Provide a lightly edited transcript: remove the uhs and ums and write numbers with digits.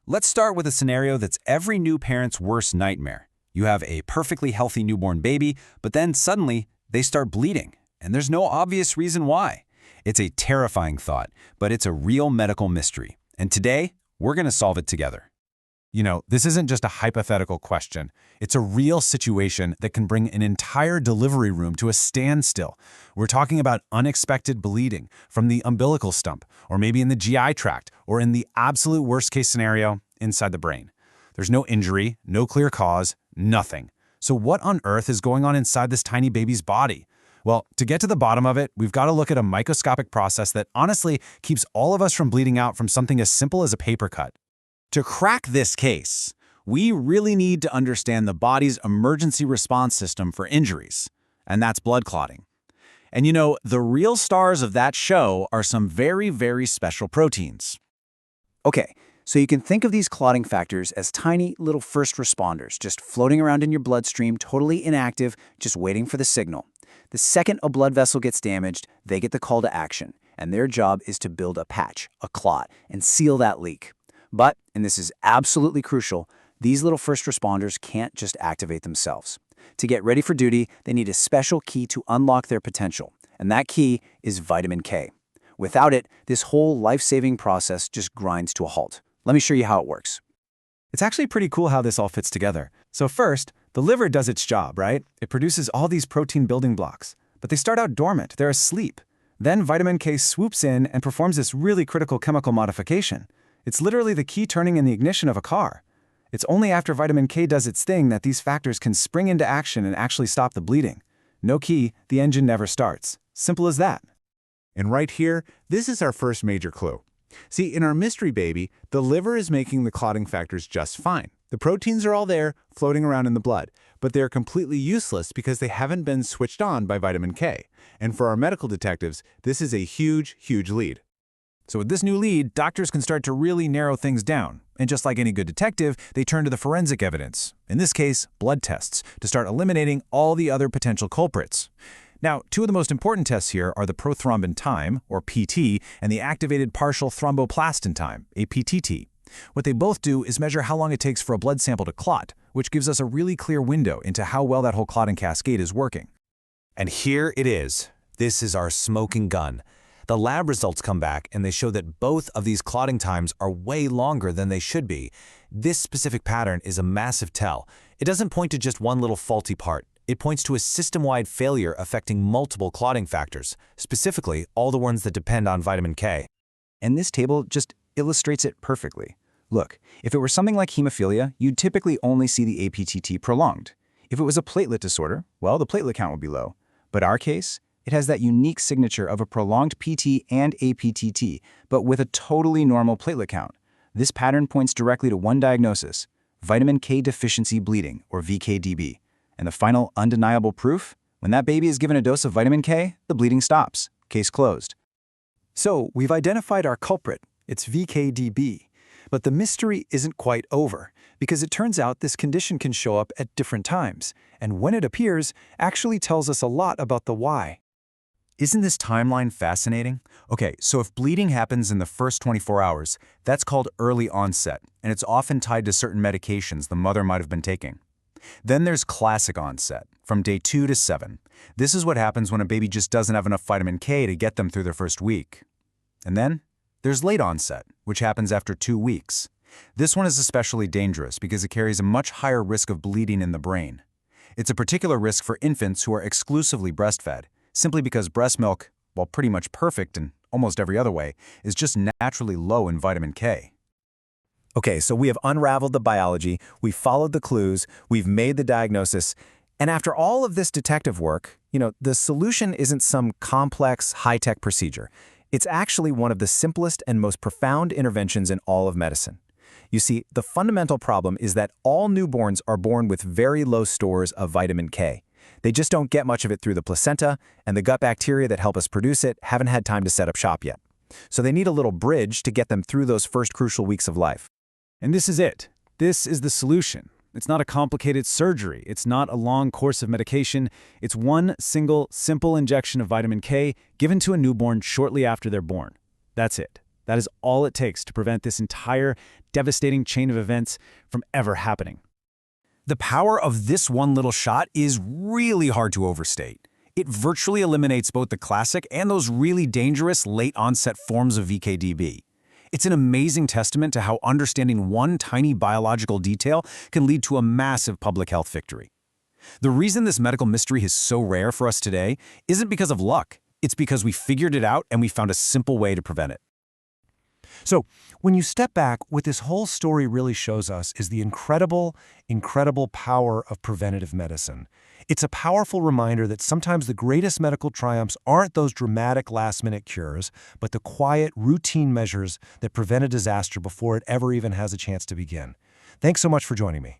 Let's start with a scenario that's every new parent's worst nightmare. You have a perfectly healthy newborn baby, but then suddenly they start bleeding, and there's no obvious reason why. It's a terrifying thought, but it's a real medical mystery. And today, we're going to solve it together. You know, this isn't just a hypothetical question. It's a real situation that can bring an entire delivery room to a standstill. We're talking about unexpected bleeding from the umbilical stump, or maybe in the GI tract, or in the absolute worst-case scenario, inside the brain. There's no injury, no clear cause, nothing. So what on earth is going on inside this tiny baby's body? Well, to get to the bottom of it, we've got to look at a microscopic process that honestly keeps all of us from bleeding out from something as simple as a paper cut. To crack this case, we really need to understand the body's emergency response system for injuries, and that's blood clotting. And you know, the real stars of that show are some very, very special proteins. Okay, so you can think of these clotting factors as tiny little first responders, just floating around in your bloodstream, totally inactive, just waiting for the signal. The second a blood vessel gets damaged, they get the call to action, and their job is to build a patch, a clot, and seal that leak. But, and this is absolutely crucial, these little first responders can't just activate themselves. To get ready for duty, they need a special key to unlock their potential, and that key is vitamin K. Without it, this whole life-saving process just grinds to a halt. Let me show you how it works. It's actually pretty cool how this all fits together. So first, the liver does its job, right? It produces all these protein building blocks, but they start out dormant, they're asleep. Then vitamin K swoops in and performs this really critical chemical modification. It's literally the key turning in the ignition of a car. It's only after vitamin K does its thing that these factors can spring into action and actually stop the bleeding. No key, the engine never starts. Simple as that. And right here, this is our first major clue. See, in our mystery baby, the liver is making the clotting factors just fine. The proteins are all there, floating around in the blood, but they're completely useless because they haven't been switched on by vitamin K. And for our medical detectives, this is a huge, huge lead. So with this new lead, doctors can start to really narrow things down. And just like any good detective, they turn to the forensic evidence, in this case, blood tests, to start eliminating all the other potential culprits. Now, two of the most important tests here are the prothrombin time, or PT, and the activated partial thromboplastin time, APTT. What they both do is measure how long it takes for a blood sample to clot, which gives us a really clear window into how well that whole clotting cascade is working. And here it is. This is our smoking gun. The lab results come back and they show that both of these clotting times are way longer than they should be. This specific pattern is a massive tell. It doesn't point to just one little faulty part. It points to a system-wide failure affecting multiple clotting factors, specifically all the ones that depend on vitamin K. And this table just illustrates it perfectly. Look, if it were something like hemophilia, you'd typically only see the APTT prolonged. If it was a platelet disorder, well, the platelet count would be low. But our case, it has that unique signature of a prolonged PT and APTT, but with a totally normal platelet count. This pattern points directly to one diagnosis, vitamin K deficiency bleeding, or VKDB. And the final undeniable proof? When that baby is given a dose of vitamin K, the bleeding stops. Case closed. So we've identified our culprit. It's VKDB. But the mystery isn't quite over, because it turns out this condition can show up at different times, and when it appears, actually tells us a lot about the why. Isn't this timeline fascinating? Okay, so if bleeding happens in the first 24 hours, that's called early onset, and it's often tied to certain medications the mother might have been taking. Then there's classic onset, from day 2 to 7. This is what happens when a baby just doesn't have enough vitamin K to get them through their first week. And then there's late onset, which happens after 2 weeks. This one is especially dangerous because it carries a much higher risk of bleeding in the brain. It's a particular risk for infants who are exclusively breastfed, simply because breast milk, while pretty much perfect in almost every other way, is just naturally low in vitamin K. Okay, so we have unraveled the biology, we've followed the clues, we've made the diagnosis, and after all of this detective work, the solution isn't some complex, high-tech procedure. It's actually one of the simplest and most profound interventions in all of medicine. You see, the fundamental problem is that all newborns are born with very low stores of vitamin K. They just don't get much of it through the placenta, and the gut bacteria that help us produce it haven't had time to set up shop yet. So they need a little bridge to get them through those first crucial weeks of life. And this is it. This is the solution. It's not a complicated surgery. It's not a long course of medication. It's one single, simple injection of vitamin K given to a newborn shortly after they're born. That's it. That is all it takes to prevent this entire devastating chain of events from ever happening. The power of this one little shot is really hard to overstate. It virtually eliminates both the classic and those really dangerous late-onset forms of VKDB. It's an amazing testament to how understanding one tiny biological detail can lead to a massive public health victory. The reason this medical mystery is so rare for us today isn't because of luck. It's because we figured it out and we found a simple way to prevent it. So, when you step back, what this whole story really shows us is the incredible power of preventative medicine. It's a powerful reminder that sometimes the greatest medical triumphs aren't those dramatic last-minute cures, but the quiet, routine measures that prevent a disaster before it ever even has a chance to begin. Thanks so much for joining me.